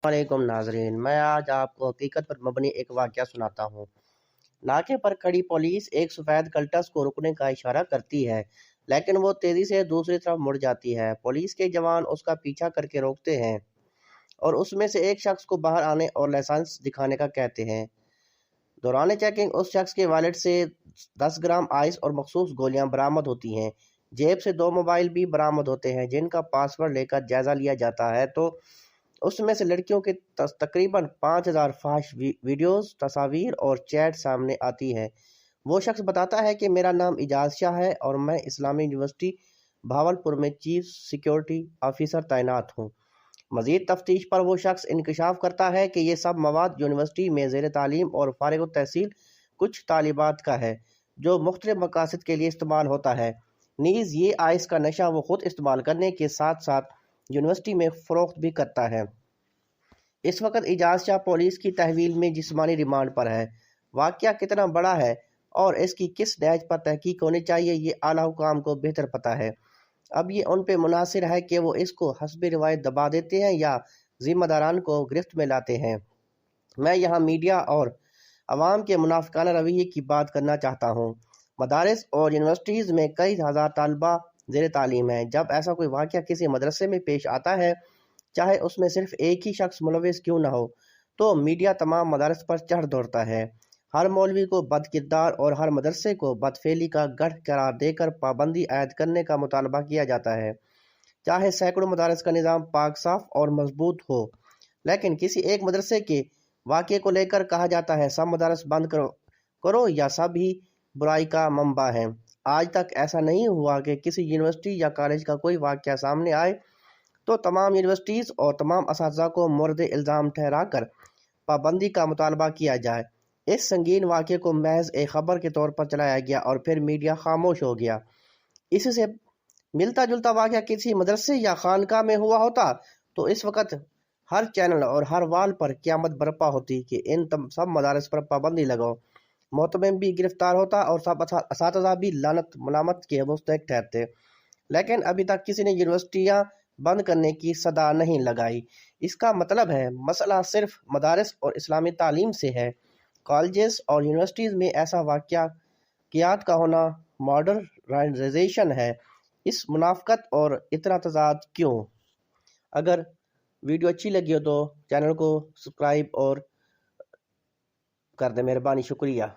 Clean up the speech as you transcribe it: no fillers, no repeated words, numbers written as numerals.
वालेकुम नाजरीन, मैं आज आपको हकीकत पर मबनी एक वाक़या सुनाता हूँ। नाके पर खड़ी पुलिस एक सफ़ेद कल्टस को रुकने का इशारा करती है, लेकिन वो तेज़ी से दूसरी तरफ मुड़ जाती है। पुलिस के जवान उसका पीछा करके रोकते हैं और उसमें से एक शख्स को बाहर आने और लाइसेंस दिखाने का कहते हैं। दौरान चेकिंग उस शख्स के वॉलेट से 10 ग्राम आइस और मखसूस गोलियां बरामद होती हैं। जेब से 2 मोबाइल भी बरामद होते हैं, जिनका पासवर्ड लेकर जायज़ा लिया जाता है तो उसमें से लड़कियों के तकरीबन 5000 फाहिश वीडियोस, तस्वीर और चैट सामने आती है। वो शख्स बताता है कि मेरा नाम इजाज़ शाह है और मैं इस्लामी यूनिवर्सिटी भावलपुर में चीफ सिक्योरिटी ऑफिसर तैनात हूँ। मज़ीद तफ्तीश पर वो शख्स इंकशाफ करता है कि ये सब मवाद यूनिवर्सिटी में ज़ेर तालीम और फारिग तहसील कुछ तालिबात का है, जो मुख्तलिफ मकासद के लिए इस्तेमाल होता है। नीज़ ये आइस का नशा वो खुद इस्तेमाल करने के साथ साथ यूनिवर्सिटी में फ़रोख्त भी करता है। इस वक्त इजाज़ शाह पुलिस की तहवील में जिस्मानी रिमांड पर है। वाक़या कितना बड़ा है और इसकी किस नहज पर तहकीक होनी चाहिए, ये आला हुकाम को बेहतर पता है। अब ये उन पे मुनासिर है कि वो इसको हस्बे रिवायत दबा देते हैं या ज़िम्मेदारान को गिरफ्त में लाते हैं। मैं यहाँ मीडिया और अवाम के मुनाफिकाना रवैये की बात करना चाहता हूँ। मदारिस और यूनिवर्सिटीज़ में कई हज़ार तालबा ज़ेर तालीम हैं। जब ऐसा कोई वाक़या किसी मदरसे में पेश आता है, चाहे उसमें सिर्फ एक ही शख्स मुलविस क्यों ना हो, तो मीडिया तमाम मदारिस पर चढ़ दौड़ता है। हर मौलवी को बदकिरदार और हर मदरसे को बदफेली का गढ़ करार देकर पाबंदी आयद करने का मुतालबा किया जाता है, चाहे सैकड़ों मदारिस का निज़ाम पाक साफ और मजबूत हो। लेकिन किसी एक मदरसे के वाक़े को लेकर कहा जाता है सब मदारिस बंद करो या सब ही बुराई का मंबा है। आज तक ऐसा नहीं हुआ कि किसी यूनिवर्सिटी या कॉलेज का कोई वाक़या सामने आए तो तमाम यूनिवर्सिटीज़ और तमाम असातिज़ा को मोर्द इल्ज़ाम ठहराकर पाबंदी का मुतालबा किया जाए। इस संगीन वाक़े को महज एक खबर के तौर पर चलाया गया और फिर मीडिया खामोश हो गया। इससे मिलता जुलता वाक़या किसी मदरसे या खानका में हुआ होता तो इस वक्त हर चैनल और हर वाल पर क़यामत बरपा होती कि इन सब मदारिस पर पाबंदी लगाओ। मोहतमिम भी गिरफ्तार होता और सब असातिज़ा भी लानत मलामत के मुस्तहिक ठहरते। लेकिन अभी तक किसी ने यूनिवर्सिटियाँ बंद करने की सदा नहीं लगाई। इसका मतलब है मसला सिर्फ मदारिस और इस्लामी तालीम से है। कॉलेजेस और यूनिवर्सिटीज़ में ऐसा वाक़यात का होना मॉडर्नाइजेशन है। इस मुनाफ़कत और इतना तज़ाद क्यों? अगर वीडियो अच्छी लगी हो तो चैनल को सब्सक्राइब और कर दें, मेहरबानी, शुक्रिया।